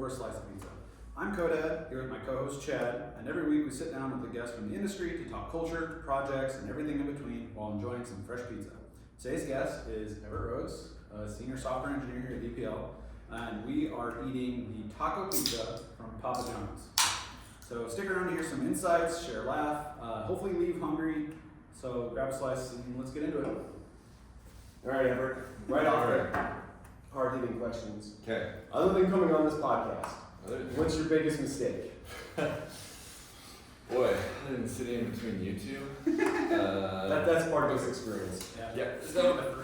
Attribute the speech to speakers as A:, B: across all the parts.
A: for a slice of pizza. I'm Kodad, here with my co-host Chad, and every week we sit down with a guest from the industry to talk culture, projects, and everything in between while enjoying some fresh pizza. Today's guest is Everett Rhodes, a senior software engineer here at DPL, and we are eating the taco pizza from Papa John's. So stick around to hear some insights, share a laugh, hopefully leave hungry. So grab a slice and let's get into it.
B: All right, Everett. Right off there. Hard-hitting questions.
C: Okay.
B: Other than coming on this podcast, what's your biggest mistake?
C: Boy, I didn't sit in between you two.
B: That's part of this experience.
C: Yeah. So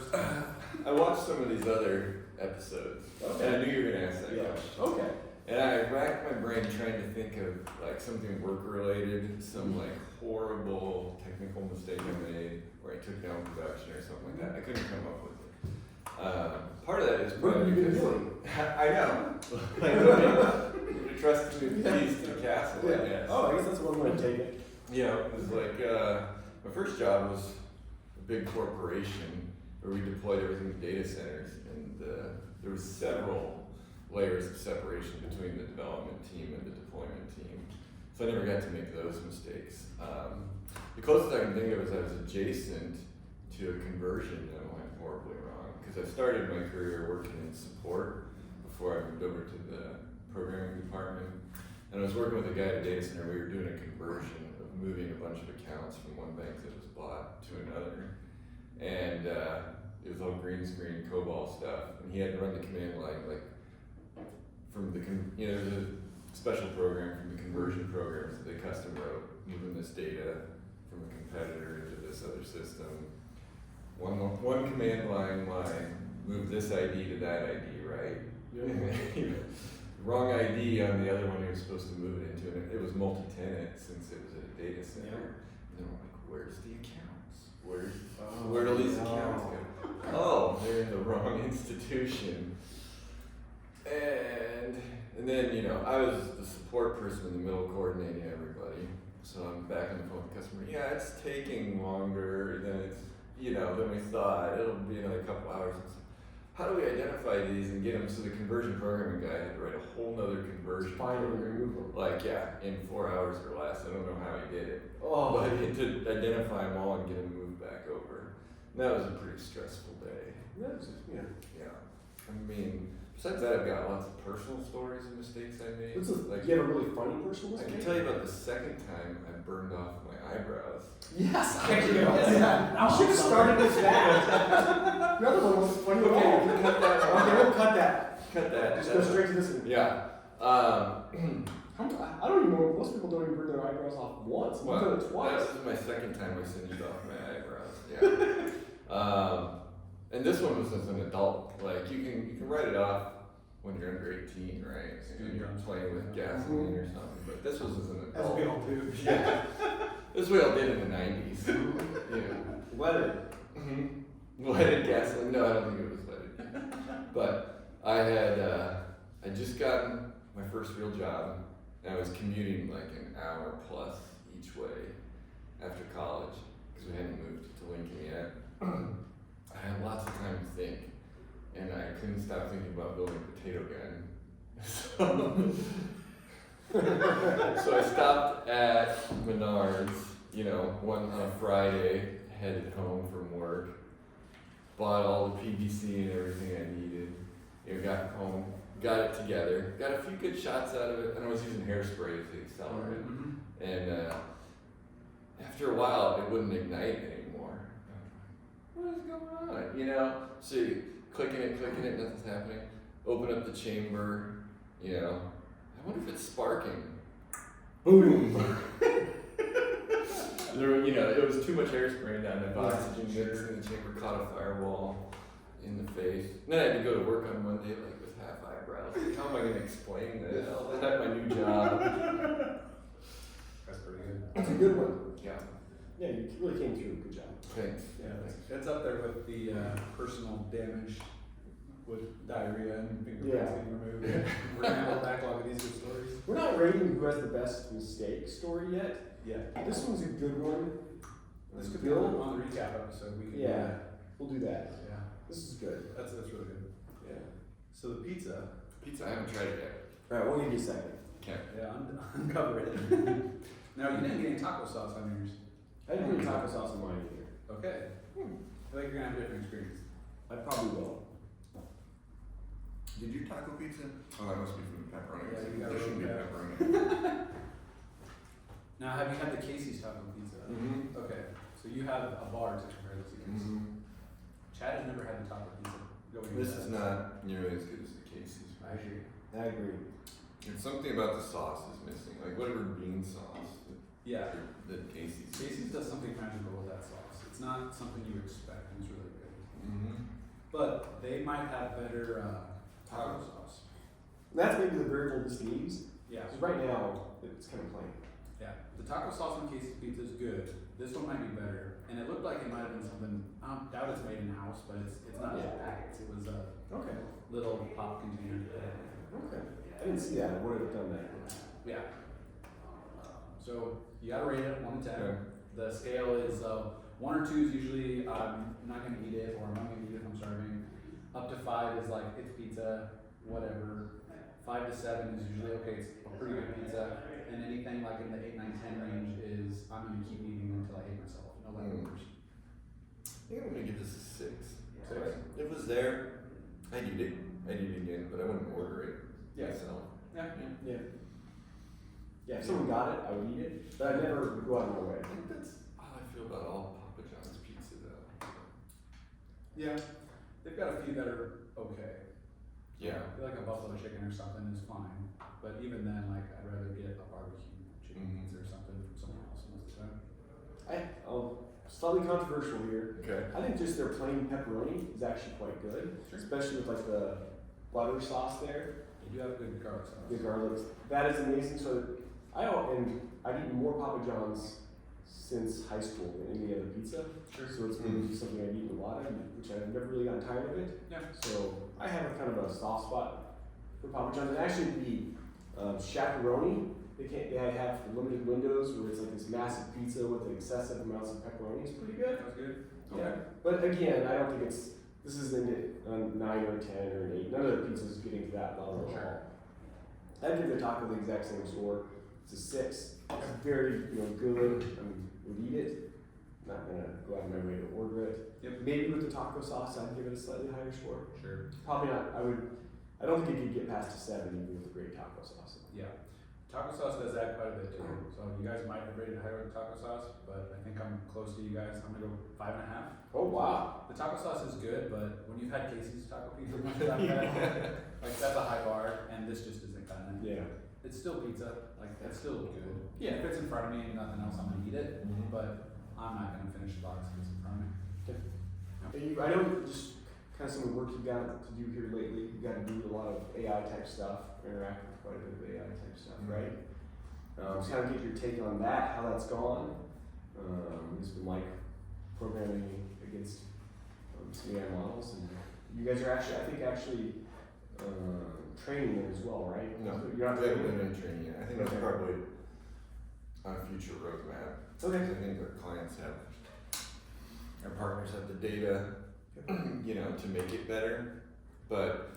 C: I watched some of these other episodes, and I knew you were gonna ask that question.
B: Okay.
C: And I racked my brain trying to think of like something work-related, some like horrible technical mistake I made, where I took down production or something like that. I couldn't come up with it. Part of that is
B: What have you been
C: because
B: doing?
C: I know. Like you trusted me with the keys to the castle.
B: Yeah.
C: I guess.
B: Oh, I guess that's one way to take it.
C: Yeah, it was like my first job was a big corporation where we deployed everything to data centers, and there was several layers of separation between the development team and the deployment team. So I never got to make those mistakes. The closest I can think of is I was adjacent to a conversion that went horribly wrong, because I started my career working in support before I moved over to the programming department. And I was working with a guy at a data center. We were doing a conversion of moving a bunch of accounts from one bank that was bought to another. And it was all green screen COBOL stuff. And he had to run the command line like from the, there's a special program from the conversion programs that they custom wrote, moving this data from a competitor into this other system. One command line, move this ID to that ID, right? Yeah. Wrong ID on the other one he was supposed to move it into, and it was multi-tenant since it was at a data center. Yeah. And then we're like, where's the accounts? Where do these accounts go? Oh, they're in the wrong institution. And then, I was the support person in the middle coordinating everybody. So I'm back on the phone with the customer. Yeah, it's taking longer than than we thought. It'll be another couple hours. How do we identify these and get them? So the conversion programming guy had to write a whole nother conversion program. Like, in 4 hours or less. I don't know how he did it. But he had to identify them all and get them moved back over. And that was a pretty stressful day. Yeah. I mean, besides that, I've got lots of personal stories and mistakes I made.
B: Do you have a really funny personal mistake?
C: I can tell you about the second time I burned off my eyebrows.
B: Yes, I do. You should have started with that. The other one was funny.
C: Okay, cut that.
B: Okay, we'll cut that.
C: Cut that.
B: Just go straight to this one.
C: Yeah.
B: I don't even know. Most people don't even burn their eyebrows off once. I've done it twice.
C: That was my second time I singed off my eyebrows. Yeah. And this one was as an adult. Like you can write it off when you're under 18, right? And you're playing with gasoline or something. But this was as an adult.
A: As we all do.
C: Yeah. This we all did in the 90s.
B: Wedded.
C: Wedded gasoline? No, I don't think it was wedded. But I just gotten my first real job, and I was commuting like an hour plus each way after college because we hadn't moved to Lincoln yet. I had lots of time to think, and I couldn't stop thinking about building a potato gun. So I stopped at Menards, one on a Friday, headed home from work, bought all the PVC and everything I needed, got home, got it together, got a few good shots out of it, and I was using hairspray as the accelerant. And after a while, it wouldn't ignite anymore. What is going on? So you clicking it, nothing's happening. Open up the chamber, I wonder if it's sparking. Boom! It was too much hairspray down there. Oxygen mix in the chamber, caught a firewall in the face. And then I had to go to work on Monday with half eyebrows. How am I going to explain this? Is that my new job?
A: That's pretty good.
B: That's a good one.
C: Yeah.
B: Yeah, you really came through. Good job.
C: Thanks.
A: Yeah, that's up there with the personal damage with diarrhea and fingerprints getting removed. We're going to have a backlog of these good stories.
B: We're not rating who has the best mistake story yet.
A: Yeah.
B: This one's a good one.
A: This could be on the recap episode. We can do that.
B: We'll do that.
A: Yeah.
B: This is good.
A: That's really good.
B: Yeah.
A: So the pizza.
C: I haven't tried it yet.
B: Alright, we'll give you a second.
C: Okay.
A: Yeah, uncover it. Now, you didn't get any taco sauce on yours.
B: I didn't put taco sauce in mine either.
A: Okay. I feel like you're gonna have a different experience.
B: I probably will.
C: Did you taco pizza? Oh, that must be from the pepperoni.
A: Yeah, you got
C: There shouldn't be
A: it.
C: pepperoni.
A: Now, have you had the Casey's taco pizza?
C: Mm-hmm.
A: Okay, so you have a bar to compare this against. Chad has never had the taco pizza.
C: This is not nearly as good as the Casey's.
A: I agree.
B: I agree.
C: And something about the sauce is missing, like whatever bean sauce
A: Yeah.
C: that Casey's.
A: Casey's does something magical with that sauce. It's not something you expect, and it's really good.
C: Mm-hmm.
A: But they might have better taco sauce.
B: And that's maybe the very oldest needs.
A: Yeah.
B: Because right now, it's kind of plain.
A: Yeah. The taco sauce on Casey's pizza is good. This one might be better. And it looked like it might have been something, I doubt it's made in house, but it's not just packets. It was a
B: Okay.
A: little pop container.
B: Okay. I didn't see that. I would have done that.
A: Yeah. So you gotta rate it 1 to 10.
C: Okay.
A: The scale is 1 or 2 is usually I'm not gonna eat it, or I'm not gonna eat it if I'm starving. Up to 5 is like it's pizza, whatever. 5 to 7 is usually okay, it's a pretty good pizza. And anything like in the 8, 9, 10 range is I'm gonna keep eating until I hate myself. No leftovers.
C: I think I'm gonna give this a 6.
A: 6.
C: Like, if it was there, I'd eat it. I'd eat it again, but I wouldn't order it
A: Yeah.
C: myself.
A: Yeah.
B: Yeah. Yeah, if someone got it, I would eat it. But I'd never go out of my way.
C: I think that's how I feel about all Papa John's pizza though.
A: Yeah. They've got a few that are okay.
C: Yeah.
A: I feel like a buffalo chicken or something is fine. But even then, like, I'd rather get a barbecue chicken pizza or something from someone else most of the time.
B: Slightly controversial here.
C: Okay.
B: I think just their plain pepperoni is actually quite good,
A: Sure.
B: especially with like the butter sauce there,
A: You do have good garlic sauce.
B: the garlic. That is amazing. So I've eaten more Papa John's since high school than any other pizza.
A: Sure.
B: So it's maybe something I've eaten a lot of, which I've never really gotten tired of it.
A: Yeah.
B: So I have a kind of a soft spot for Papa John's. And actually the chaperone, they have limited windows where it's like this massive pizza with excessive amounts of pepperoni. It's pretty good.
A: That was good.
B: Yeah. But again, I don't think this isn't a 9 or a 10 or an 8. None of the pizzas is getting to that level at all. I'd give the taco the exact same score. It's a 6. It's very good. I mean, would eat it. Not gonna go out of my way to order it.
A: Yep.
B: Maybe with the taco sauce, I'd give it a slightly higher score.
A: Sure.
B: Probably not. I don't think it could get past a 7 even with a great taco sauce.
A: Yeah. Taco sauce does add quite a bit too. So you guys might have rated higher with taco sauce, but I think I'm close to you guys. I'm gonna go 5.5.
B: Oh wow.
A: The taco sauce is good, but when you've had Casey's taco pizza, much of that, like that's a high bar, and this just isn't kind of.
B: Yeah.
A: It's still pizza. Like it's still good.
B: Yeah.
A: If it's in front of me and nothing else, I'm gonna eat it. But I'm not gonna finish the box if it's in front of me.
B: I know just kind of some of the work you've got to do here lately. You've got to do a lot of AI type stuff, interact with quite a bit of AI type stuff, right? Just kind of get your take on that, how that's gone. It's been like programming against some AI models, and you guys are actually training them as well, right?
C: No,
B: you're not
C: we haven't
B: training
C: done
B: them.
C: any training yet. I think that's
B: Okay.
C: probably on a future roadmap.
B: Okay.
C: I think our clients our partners have the data, to make it better, but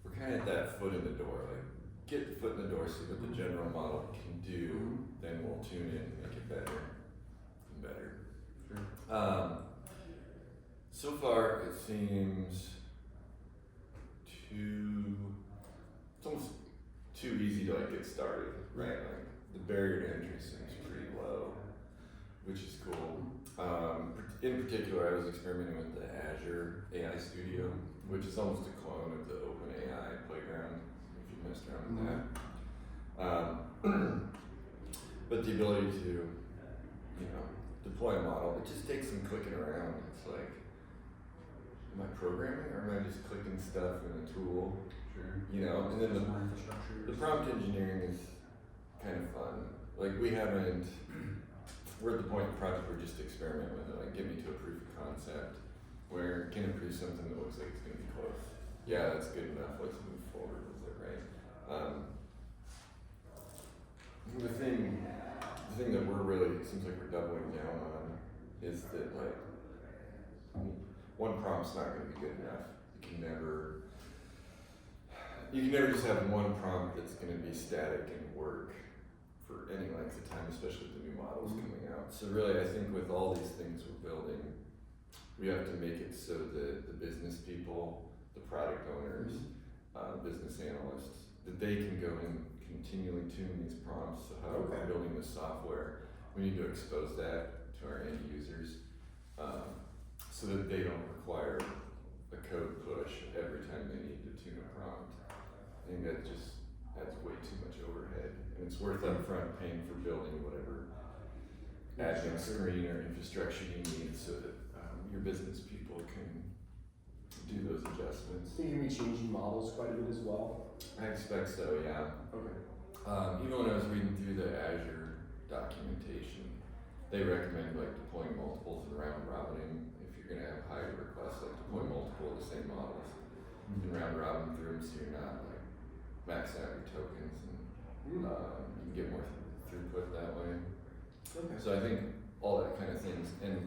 C: we're kind of at that foot in the door. Like, get the foot in the door, see what the general model can do, then we'll tune in and make it better and better.
A: Sure.
C: So far, it seems it's almost too easy to get started, right? Like the barrier to entry seems pretty low, which is cool. In particular, I was experimenting with the Azure AI Studio, which is almost a clone of the OpenAI playground, if you messed around with that. But the ability to, deploy a model, it just takes some clicking around. It's like, am I programming or am I just clicking stuff in a tool?
A: Sure.
C: And then
A: more infrastructure.
C: the prompt engineering is kind of fun. Like we're at the point in the project where just experiment with it. Like get me to a proof of concept where can it produce something that looks like it's going to be close. Yeah, that's good enough. Let's move forward with it, right? The thing that it seems like we're doubling down on is that one prompt's not going to be good enough. you can never just have one prompt that's going to be static and work for any length of time, especially with the new models coming out. So really, I think with all these things we're building, we have to make it so that the business people, the product owners, business analysts, that they can go and continually tune these prompts. So how we're building the software, we need to expose that to our end users, so that they don't require a code push every time they need to tune a prompt. I think that just adds way too much overhead, and it's worth upfront paying for building whatever admin screen or infrastructure you need so that your business people can do those adjustments.
B: Think you're gonna be changing models quite a bit as well?
C: I expect so, yeah.
B: Okay.
C: Even when I was reading through the Azure documentation, they recommend like deploying multiples and round robining if you're gonna have higher requests, like deploy multiple of the same models and round robin through them so you're not like maxing out your tokens, and you can get more throughput that way.
B: Okay.
C: So I think all that kind of things, and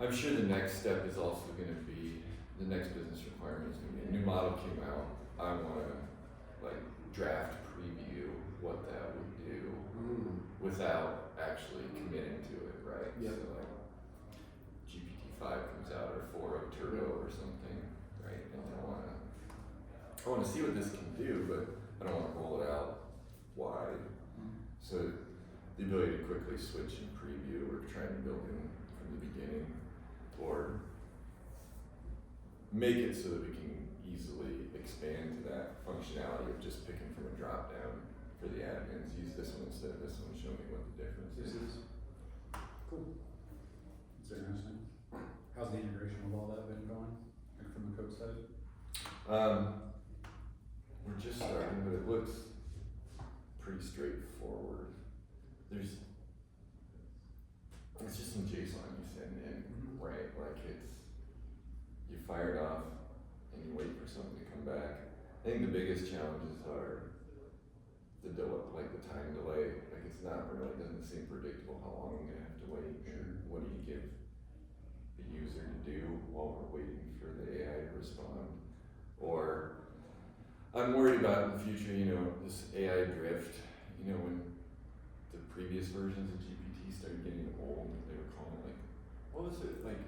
C: I'm sure the next step is also going to be, the next business requirement is going to be, a new model came out, I want to like draft preview what that would do without actually committing to it, right?
B: Yep.
C: So like GPT-5 comes out, or 4.0 Turbo or something, right? And I want to see what this can do, but I don't want to roll it out wide. So the ability to quickly switch and preview, or try and build in from the beginning, or make it so that we can easily expand to that functionality of just picking from a drop down for the admins. Use this one instead of this one, show me what the difference is.
B: Cool.
A: It's interesting. How's the integration of all that been going, like from the code side?
C: We're just starting, but it looks pretty straightforward. It's just some JSON you send in, right? Like you fire it off and you wait for something to come back. I think the biggest challenges are the time delay. Like it doesn't seem predictable how long I'm gonna have to wait. Or what do you give the user to do while we're waiting for the AI to respond? Or I'm worried about in the future, this AI drift, when the previous versions of GPT started getting old, they were calling it what was it, like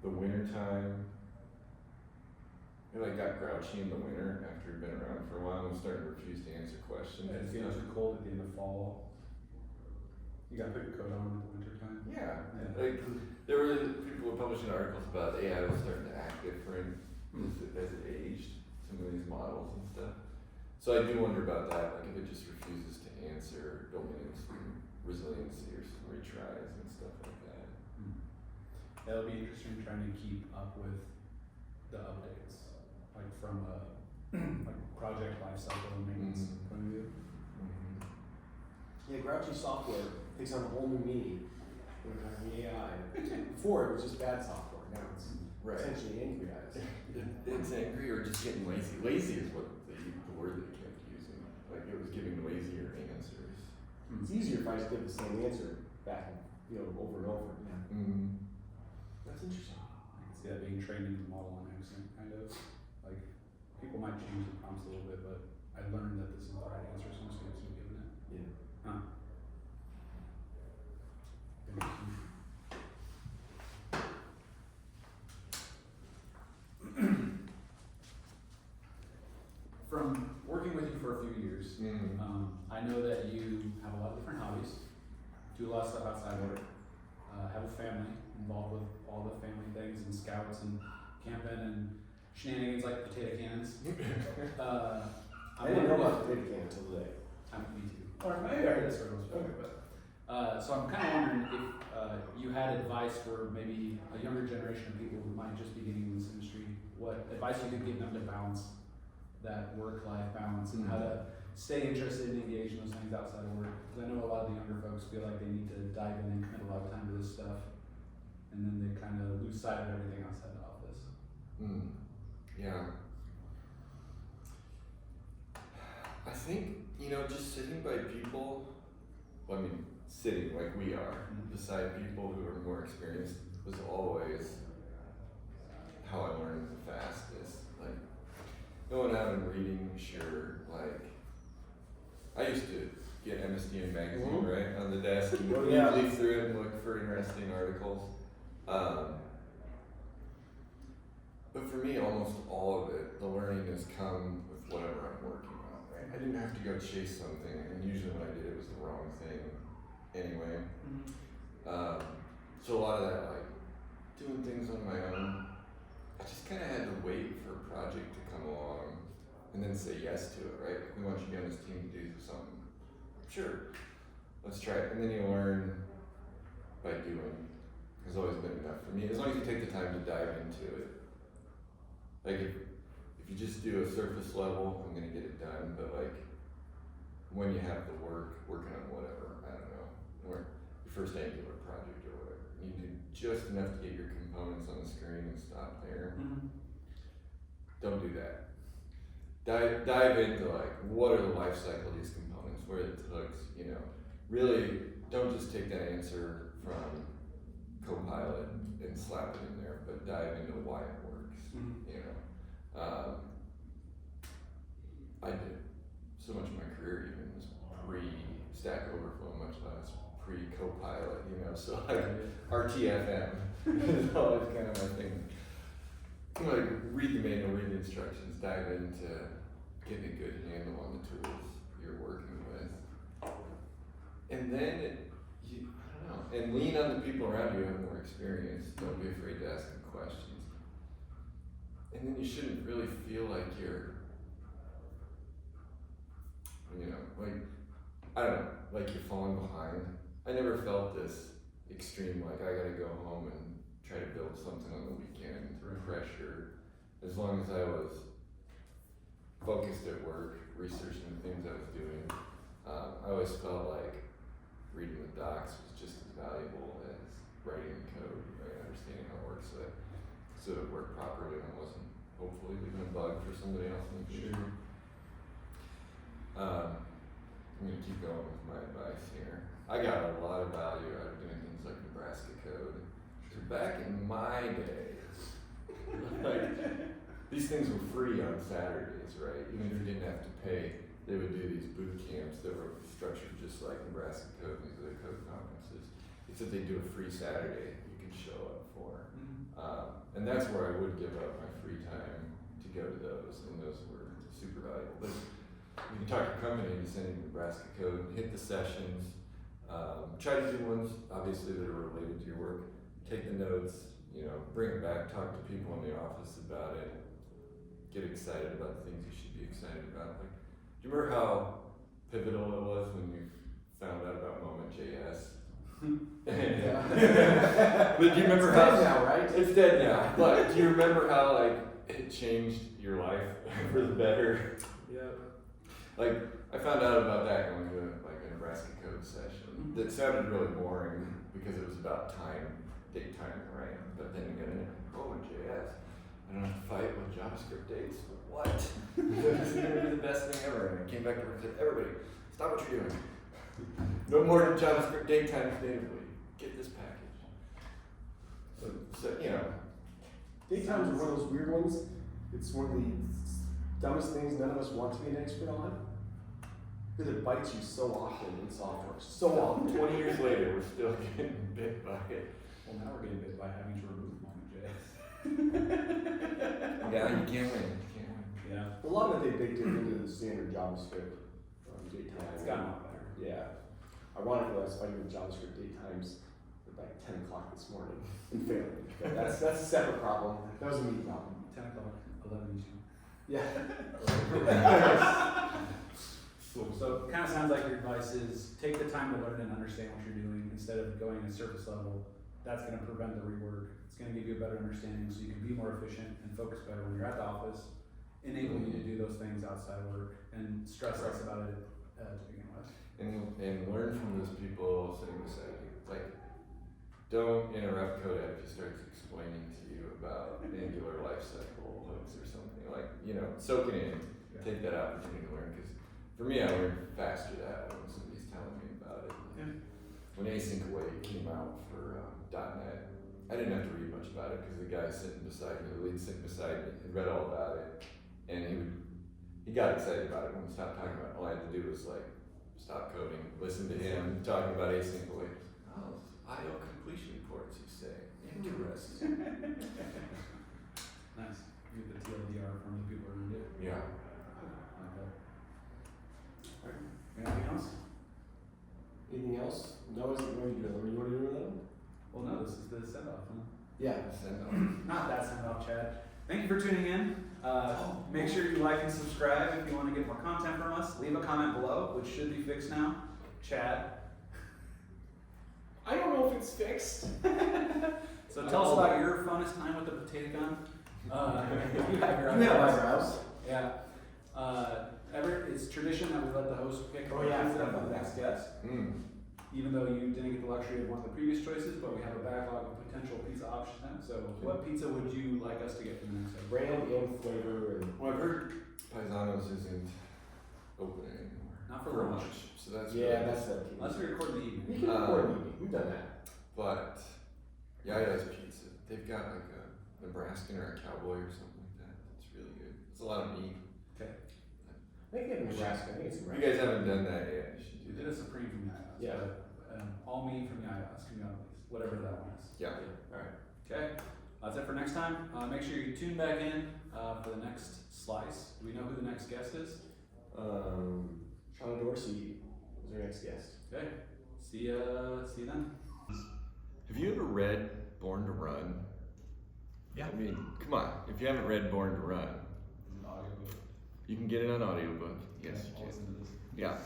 C: the winter time? It got grouchy in the winter after it'd been around for a while and started to refuse to answer questions.
A: It's getting too cold at the end of fall. You gotta put your coat on in the winter time.
C: Yeah. People were publishing articles about AI was starting to act different as it aged, some of these models and stuff. So I do wonder about that, like if it just refuses to answer, building in some resiliency or some retries and stuff like that.
A: That'll be interesting trying to keep up with the updates, like from a project lifecycle and maintenance point of view.
B: Yeah, grouchy software takes on a whole new meaning when we're talking AI. Before it was just bad software, now it's essentially angry eyes.
C: It's angry or just getting lazy. Lazy is what the word that it kept using. Like it was giving lazier answers.
B: It's easier if I just give the same answer back, over and over. Yeah. That's interesting.
A: I can see that being trained into the model on accident, kind of. Like people might change the prompts a little bit, but I learned that this is the right answer, so I'm just gonna keep giving it.
B: Yeah.
A: Huh. Interesting. From working with you for a few years, I know that you have a lot of different hobbies, do a lot of stuff outside work, have a family involved with all the family things and scouts and camping and shenanigans like potato cannons.
B: I didn't know about the potato can until today.
A: Me too. Or maybe I heard this where it was better, but so I'm kind of wondering if you had advice for maybe a younger generation of people who might just be getting in this industry, what advice you could give them to balance that work-life balance and how to stay interested and engaged in those things outside of work. Because I know a lot of the younger folks feel like they need to dive in and commit a lot of time to this stuff, and then they kind of lose sight of everything outside the office.
C: Yeah. I think, just sitting by people, sitting like we are, beside people who are more experienced was always how I learned the fastest. Like, going out and reading, sure. Like, I used to get MSDN magazine, right, on the desk and leaf through it and look for interesting articles. But for me, almost all of it, the learning has come with whatever I'm working on, right? I didn't have to go chase something, and usually when I did, it was the wrong thing anyway. So a lot of that, like, doing things on my own, I just kind of had to wait for a project to come along and then say yes to it, right? Like, we want you to be on this team to do something. Sure, let's try it. And then you learn by doing. Has always been enough for me, as long as you take the time to dive into it. Like, if you just do a surface level, I'm gonna get it done, but like, when you have the working on whatever, I don't know, or your first Angular project or whatever, you do just enough to get your components on the screen and stop there. Don't do that. Dive into like, what are the life cycle of these components, where are the hooks, you know. Really, don't just take that answer from Copilot and slap it in there, but dive into why it works, you know. I did so much of my career even was pre-Stack Overflow, much less pre-Copilot, you know, so like RTFM is always kind of my thing. Like, read the manual, read the instructions, dive into getting a good handle on the tools you're working with. And then, I don't know, and lean on the people around you who have more experience. Don't be afraid to ask them questions. And then you shouldn't really feel like you're, you know, like, I don't know, like you're falling behind. I never felt this extreme, like I gotta go home and try to build something on the weekend, pressure. As long as I was focused at work, researching the things I was doing, I always felt like reading the docs was just as valuable as writing the code, right? Understanding how it works so it worked properly and I wasn't hopefully leaving a bug for somebody else in the future. I'm gonna keep going with my advice here. I got a lot of value out of doing things like Nebraska code. So back in my day, like, these things were free on Saturdays, right? Even if you didn't have to pay, they would do these boot camps that were structured just like Nebraska code and these other code conferences. Except they do a free Saturday you can show up for. And that's where I would give up my free time to go to those, and those were super valuable. But you can talk to your company into sending Nebraska code, hit the sessions, try to do ones obviously that are related to your work, take the notes, you know, bring it back, talk to people in the office about it, get excited about the things you should be excited about. Like, do you remember how pivotal it was when you found out about Moment.js? But do you remember how
B: it's dead now, right?
C: It's dead now. But do you remember how like it changed your life for the better?
A: Yeah.
C: Like, I found out about that going to like a Nebraska code session that sounded really boring because it was about date timing, right? But then you get in Moment.js. I don't have to fight with JavaScript dates. What? This is gonna be the best thing ever. And I came back to work and said, everybody, stop what you're doing. No more JavaScript date times natively. Get this package. So you know.
B: Date times are one of those weird ones. It's one of the dumbest things none of us want to be an expert on. Because it bites you so often in software. So often.
C: 20 years later, we're still getting bit by it.
A: Well, now we're getting bit by having to remove Moment.js.
C: Yeah, you can't win.
A: Yeah.
B: A lot of it they baked it into the standard JavaScript date time.
A: It's gotten a lot better.
B: Yeah. Ironically, I was fighting with JavaScript date times at like 10 o'clock this morning and failing. But that's a separate problem. That was a me problem.
A: 10 o'clock, 11 Eastern.
B: Yeah.
A: So it kind of sounds like your advice is take the time to learn and understand what you're doing instead of going at surface level. That's going to prevent the rework. It's going to give you a better understanding so you can be more efficient and focus better when you're at the office, enable you to do those things outside of work and stress less about it to begin with.
C: And learn from those people sitting beside you. Like, don't interrupt Kodad if he starts explaining to you about Angular lifecycle hooks or something. Like, you know, soak it in.
A: Yeah.
C: Take that opportunity to learn, because for me, I learned faster that when somebody's telling me about it.
A: Yeah.
C: When Async Await came out for .NET, I didn't have to read much about it because the guy sitting beside me, the lead sitting beside me, had read all about it, and he would he got excited about it when we stopped talking about it. All I had to do was like stop coding, listen to him talking about async layers. Oh, IO completion ports, you say. Interesting.
A: Nice. You get the TLDR from the people around you.
C: Yeah.
A: Like that. Alright. Anything else?
B: Anything else? No, what are you doing? What do you want to do with them?
A: Well, no, this is the send off, huh?
B: Yeah.
C: Send off.
A: Not that send off, Chad. Thank you for tuning in. Make sure you like and subscribe if you want to get more content from us. Leave a comment below, which should be fixed now. Chad.
B: I don't know if it's fixed.
A: So tell us about your funnest time with the potato gun. You have your
B: You have
A: eyebrows.
B: eyebrows.
A: Yeah. Everett, it's tradition that we let the host pick
B: Oh, yeah, I forgot
A: the
B: about
A: next guest. Even though you didn't get the luxury of one of the previous choices, but we have a backlog of potential pizza options now. So what pizza would you like us to get for the next episode?
B: Brand and flavor and
C: Well, I've heard Timezones isn't open anymore.
A: Not for lunch.
C: So that's
B: yeah,
C: really
B: that's the
A: Unless we record in the
B: We
A: evening.
B: can record a meeting. We've done that.
C: But Yaya's Pizza, they've got like a Nebraskan or a cowboy or something like that. It's really good. It's a lot of meat.
A: Okay.
B: I think they have Nebraska. I think it's
C: If
B: Nebraska.
C: you guys haven't done that yet, you should
A: We
C: do
A: did a
C: that.
A: Supreme from Yaya's.
B: Yeah.
A: But, all meat from Yaya's, can be on these, whatever that one is.
C: Yeah.
B: Alright.
A: Okay. That's it for next time. Make sure you tune back in for the next slice. Do we know who the next guest is?
B: Shauna Dorsey was our next guest.
A: Okay. See you then.
C: Have you ever read Born to Run?
A: Yeah.
C: I mean, come on. If you haven't read Born to Run,
A: It's an audiobook.
C: you can get it on audiobook. Yes,
A: Okay,
C: you
A: I'll
C: can.
A: listen to this.
C: Yeah.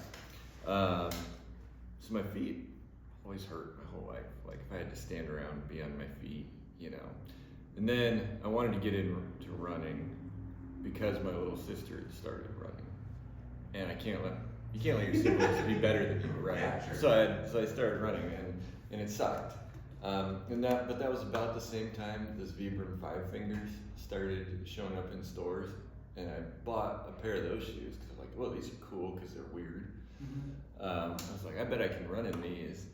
C: So my feet always hurt my whole life. Like if I had to stand around and be on my feet, you know. And then I wanted to get into running because my little sister had started running, and you can't let your siblings be better than you, right?
A: Yeah, sure.
C: So I started running, and it sucked. But that was about the same time this Vibram 5 Fingers started showing up in stores, and I bought a pair of those shoes because I'm like, well, these are cool because they're weird. I was like, I bet I can run in these,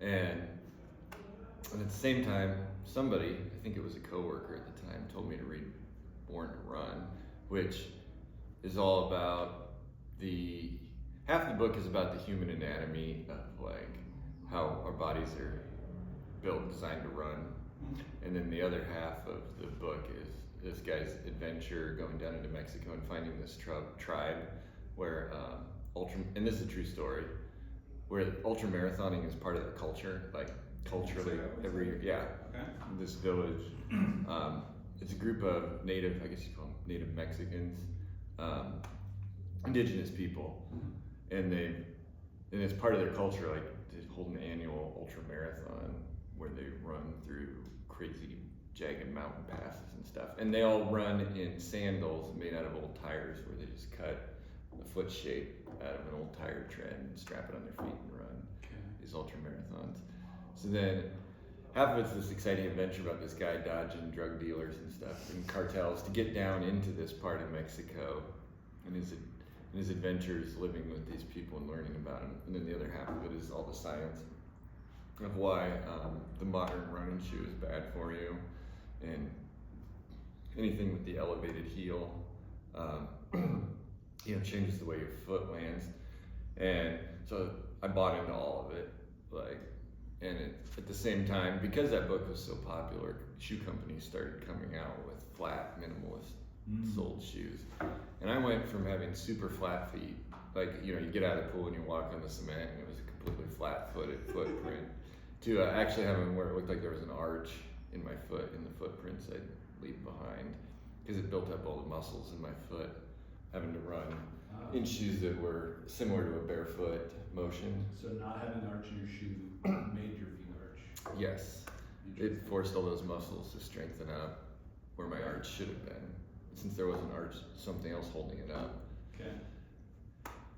C: and at the same time, somebody, I think it was a coworker at the time, told me to read Born to Run, which is all about half the book is about the human anatomy of like how our bodies are built, designed to run, and then the other half of the book is this guy's adventure going down into Mexico and finding this tribe where and this is a true story, where ultra marathoning is part of the culture, like culturally every year. Yeah.
A: Okay.
C: This village, it's a group of native, I guess you call them native Mexicans, indigenous people, and it's part of their culture. Like they hold an annual ultra marathon where they run through crazy jagged mountain passes and stuff, and they all run in sandals made out of old tires, where they just cut a foot shape out of an old tire tread and strap it on their feet and run these ultra marathons. So then half of it's this exciting adventure about this guy dodging drug dealers and stuff and cartels to get down into this part of Mexico, and his adventures living with these people and learning about them. And then the other half of it is all the science of why the modern running shoe is bad for you, and anything with the elevated heel changes the way your foot lands. And so I bought into all of it, at the same time, because that book was so popular, shoe companies started coming out with flat, minimalist soled shoes. And I went from having super flat feet, like, you get out of the pool and you walk on the cement and it was a completely flat-footed footprint, to actually having where it looked like there was an arch in my foot, in the footprints I'd leave behind, because it built up all the muscles in my foot, having to run in shoes that were similar to a barefoot motion.
A: So not having an arch in your shoe made your feet arch.
C: Yes, it forced all those muscles to strengthen up where my arch should have been, since there was an arch, something else holding it up.
A: Okay.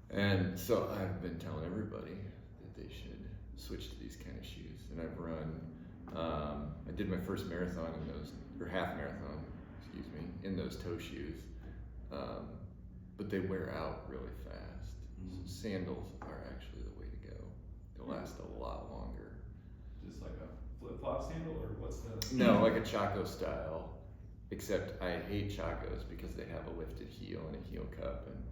C: And so I've been telling everybody that they should switch to these kind of shoes. And I've run, I did my first marathon in those, or half marathon, in those toe shoes. But they wear out really fast. So sandals are actually the way to go. They'll last a lot longer.
A: Just like a flip-flop sandal, or what's the?
C: No, like a Chaco style. except I hate Chacos because they have a lifted heel and a heel cup. And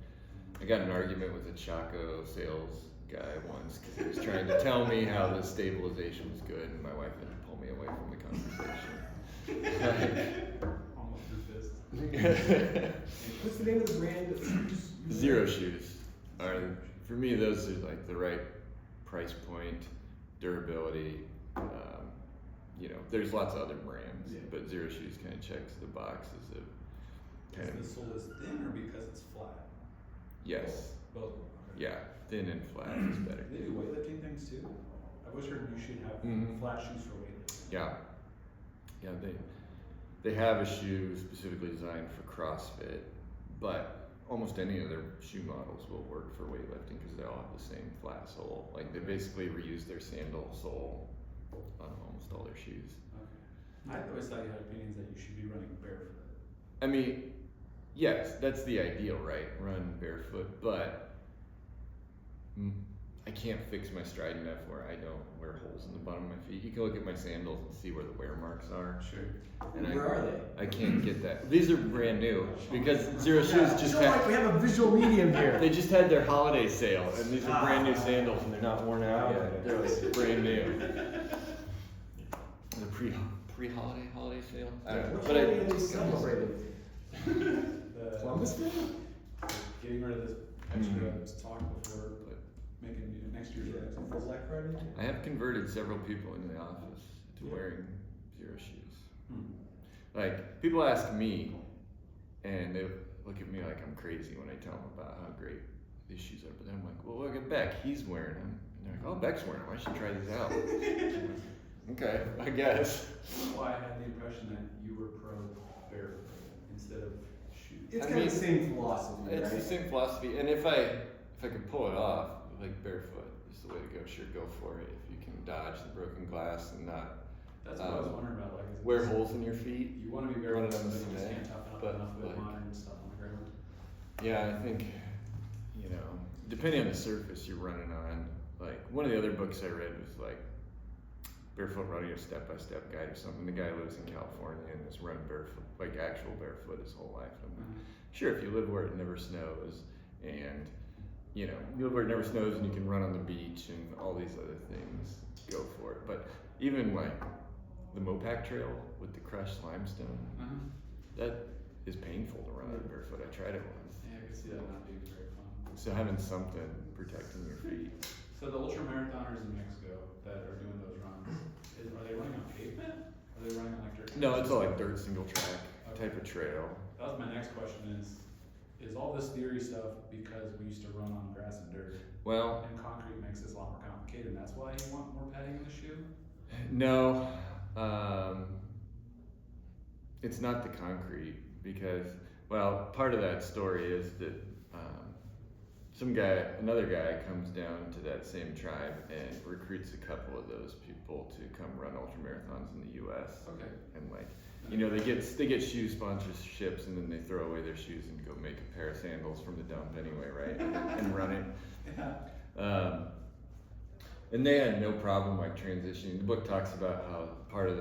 C: I got in an argument with a Chaco sales guy once because he was trying to tell me how the stabilization was good, and my wife had to pull me away from the conversation.
A: Almost through fist.
B: What's the name of the brand of shoes?
C: Zero shoes are, for me, those are like the right price point, durability. You know, there's lots of other brands, but Zero Shoes kind of checks the boxes of kind
A: Because the sole is thin or because it's flat?
C: yes,
A: Both. Okay.
C: yeah, thin and flat is better.
A: They do weightlifting things too. I've always heard you should have
C: Mhm.
A: flat shoes for weightlifting.
C: Yeah, yeah, they have a shoe specifically designed for CrossFit, but almost any of their shoe models will work for weightlifting because they all have the same flat sole. Like they basically reuse their sandal sole on almost all their shoes.
A: Okay. I always thought you had opinions that you should be running barefoot.
C: I mean, yes, that's the ideal, right? Run barefoot, but I can't fix my stride enough where I don't wear holes in the bottom of my feet. You can look at my sandals and see where the wear marks are.
A: Sure.
C: And
B: Where are they?
C: I can't get that. These are brand new because Zero Shoes just
B: feel like we
C: had.
B: have a visual medium here.
C: They just had their holiday sale, and these are brand new sandals, and they're not worn out
B: Okay.
C: yet. They're like brand new. The pre-holiday holiday sale.
B: What
C: But I
B: are they celebrating?
A: The-
B: Columbus Day?
A: Getting rid of this extra
C: Mhm.
A: talk before making next year's release.
B: For Black Friday?
C: I have converted several people in the office to
B: Yeah.
C: wearing Zero Shoes.
A: Hmm.
C: Like, people ask me, and they look at me like I'm crazy when I tell them about how great these shoes are. But then I'm like, well, look at Beck, he's wearing them. And they're like, oh, Beck's wearing them, I should try these out. Okay, I guess.
A: Well, I had the impression that you were pro barefoot instead of shoes.
B: It's
C: I
B: kind of
C: mean,
B: the same philosophy,
C: It's
B: right?
C: the same philosophy, and if I could pull it off, like barefoot is the way to go. Sure, go for it. If you can dodge the broken glass and not
A: That's what I was wondering about. Like, is it
C: wear
A: just-
C: holes in your feet.
A: You want to be
C: Run
A: barefoot,
C: it on
A: but
C: the
A: you just
C: cement,
A: can't toughen up
C: but,
A: enough with
C: like-
A: modern stuff on the ground.
C: Yeah, I think, you know, depending on the surface you're running on, like one of the other books I read was like Barefoot Running, a step-by-step guide or something. The guy lives in California and has run barefoot, like actual barefoot his whole life. I'm like, sure, if you live where it never snows and, you know, you live where it never snows and you can run on the beach and all these other things, go for it. But even like the Mopac Trail with the crushed limestone, that is painful to run on barefoot. I tried it once.
A: Yeah, I can see that not being very fun.
C: So having something protecting your feet.
A: So the ultra marathoners in Mexico that are doing those runs, are they running on pavement? Are they running on like dirt?
C: No, it's all like dirt single track
A: Okay.
C: type of trail.
A: That was my next question is all this theory stuff because we used to run on grass and dirt
C: Well,
A: and concrete makes this a lot more complicated and that's why you want more padding in the shoe?
C: no, it's not the concrete because, well, part of that story is that another guy comes down to that same tribe and recruits a couple of those people to come run ultra marathons in the U.S.
A: Okay.
C: And like, you know, they get shoe sponsorships and then they throw away their shoes and go make a pair of sandals from the dump anyway, right? And run it.
A: Yeah.
C: And they had no problem like transitioning. The book talks about how part of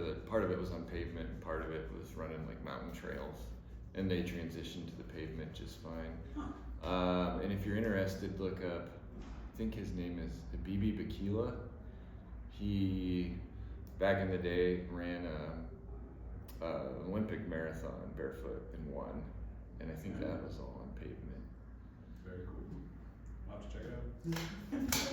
C: it was on pavement and part of it was running like mountain trails, and they transitioned to the pavement just fine. And if you're interested, look up. I think his name is Habibi Bakila. He back in the day ran a Olympic marathon barefoot and won, and I think that was all on pavement.
A: Very cool. I'll have to check it out.